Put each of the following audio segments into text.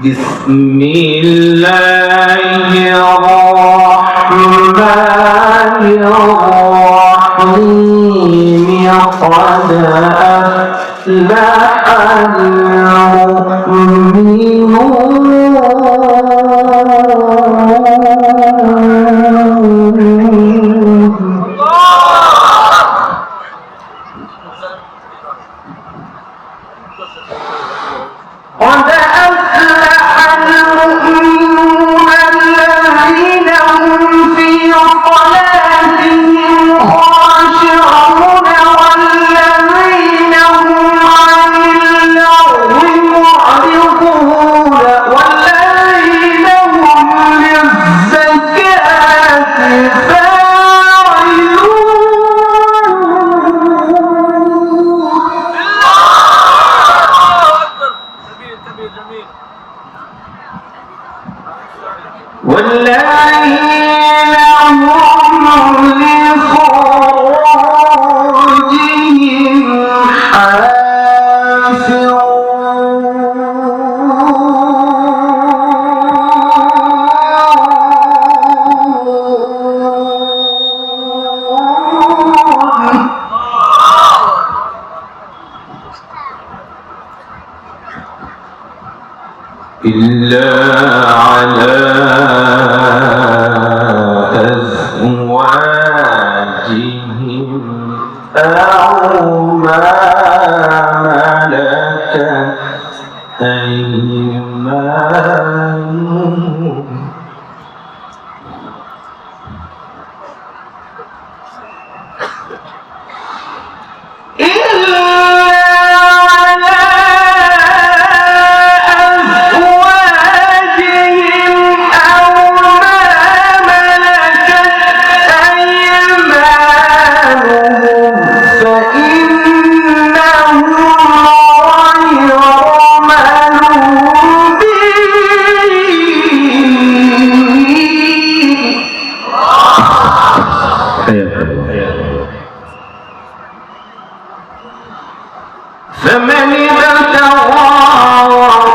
بسم الله الرحمن الرحيم قد أفلح المؤمنون إلا على أزواجهم أو ما ملكت أيمانهم فمن ابتغى وراء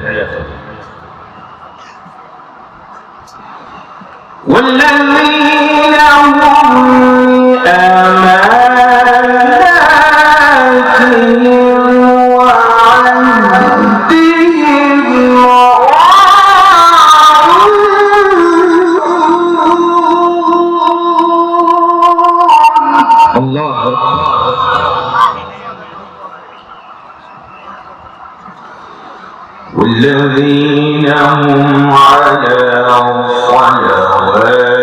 ذلك والذين هم لأماناتهم وعهدهم راعون. الله والذين هم على صلواتهم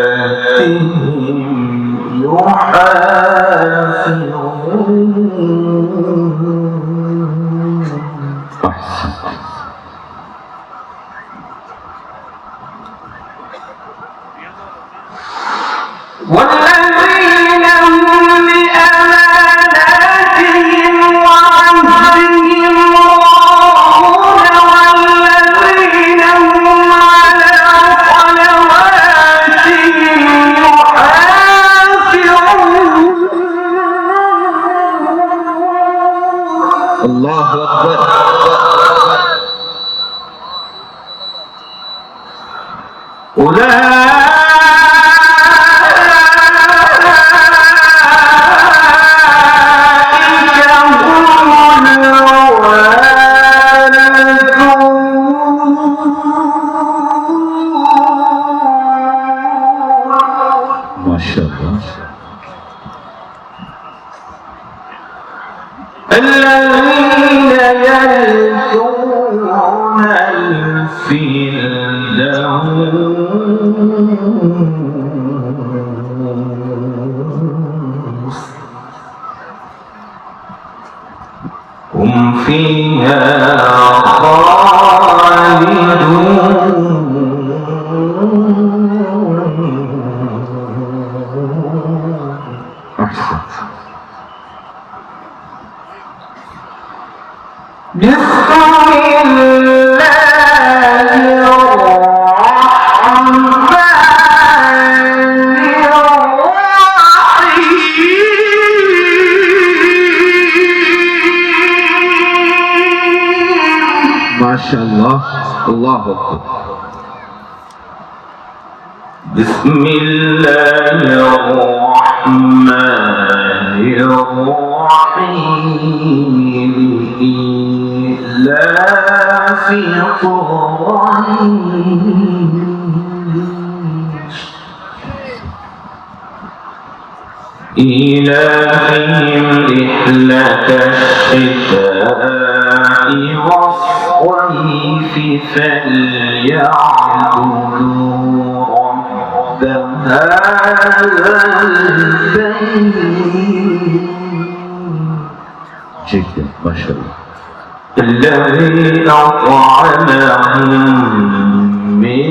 يحافظون. والذين هم لأماناتهم وعهدهم راعون والذين هم على صلواتهم يحافظون. الله أكبر. الذين يرثون الفردوس هم فيها خالدون بسم ما شاء الله. الله أكبر. بسم الله الرحمن الرحيم إيلاف قريش إيلافهم رحلة الشتاء والصيف فليعبدوا رب هذا البيت جدا ما شاء الله. الذي أطعمهم من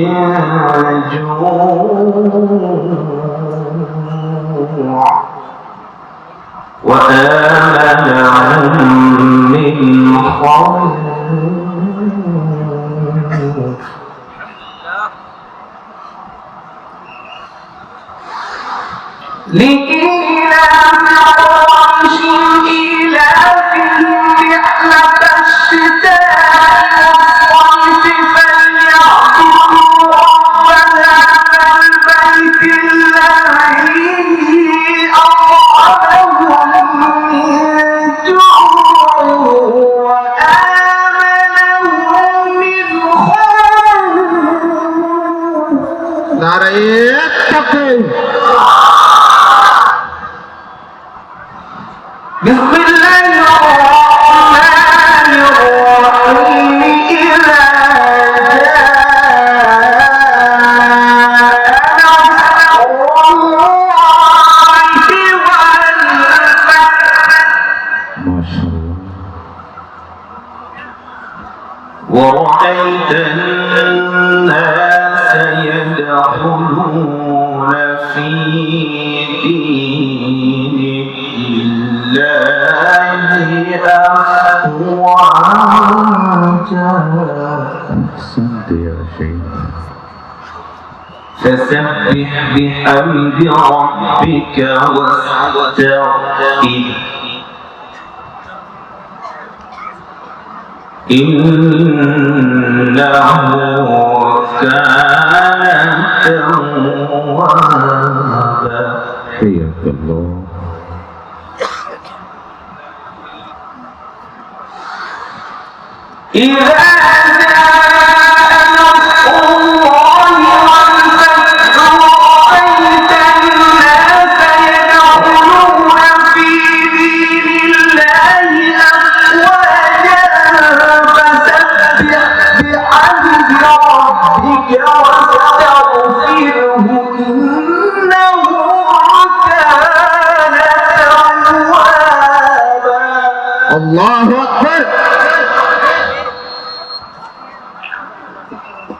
جوع وآمنهم من خوف. لإيلاف قريش إيلافهم رحلة الشتاء والصيف فليعبدوا رب هذا البيت الذي أطعمهم من جوع وآمنهم من خوف. نعرة التقوى. بسم الله الرحمن الرحيم إذا جاء نصر الله والفتح. ما شاء الله. ورأيت الناس يدخلون في دين الله أفواجا. أحسنت يا شيخ. فسبح بحمد ربك واستغفره إنه كان توابا. حياك الله. إذا جاء نصر الله والفتح ورأيت الناس يدخلون في دين الله أفواجا فسبح بحمد ربك واستغفره إنه كان توابا. الله أكبر.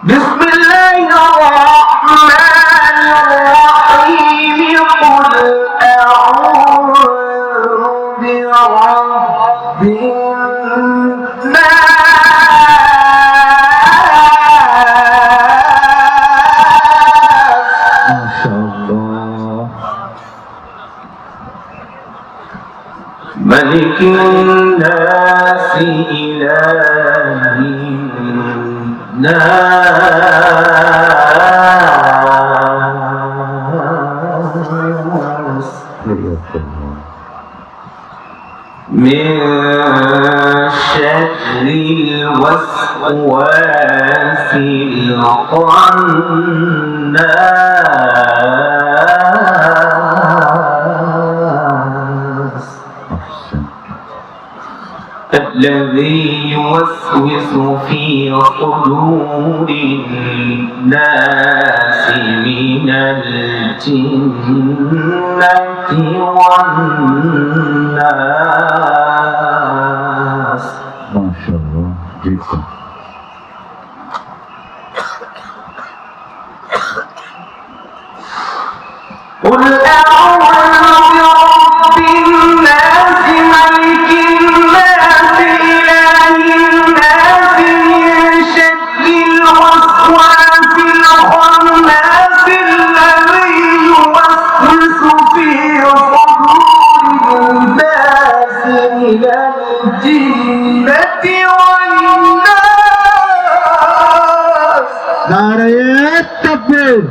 بسم الله الرحمن الرحيم قل أعوذ برب الناس ما شاء الله. ملك الناس إله الناس حياك الله. من شر الوسواس الخناس الذي يوسوس في صدور الناس من الجنة والناس. ما شاء الله جدا. قل أعوذ برب الناس ملك الناس إله الناس من شر الوسواس الخناس الذي يوسوس في صدور الناس من الجنة والناس. نعرة التكبير.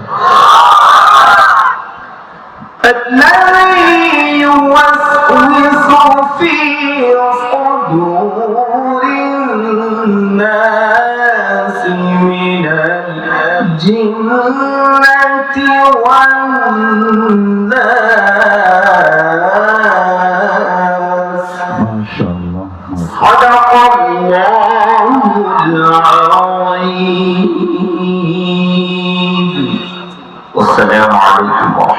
الذي يوسوس في صدور الناس من الجنة والناس. ما شاء الله. صدق الله العظيم. والسلام عليكم ورحمة الله.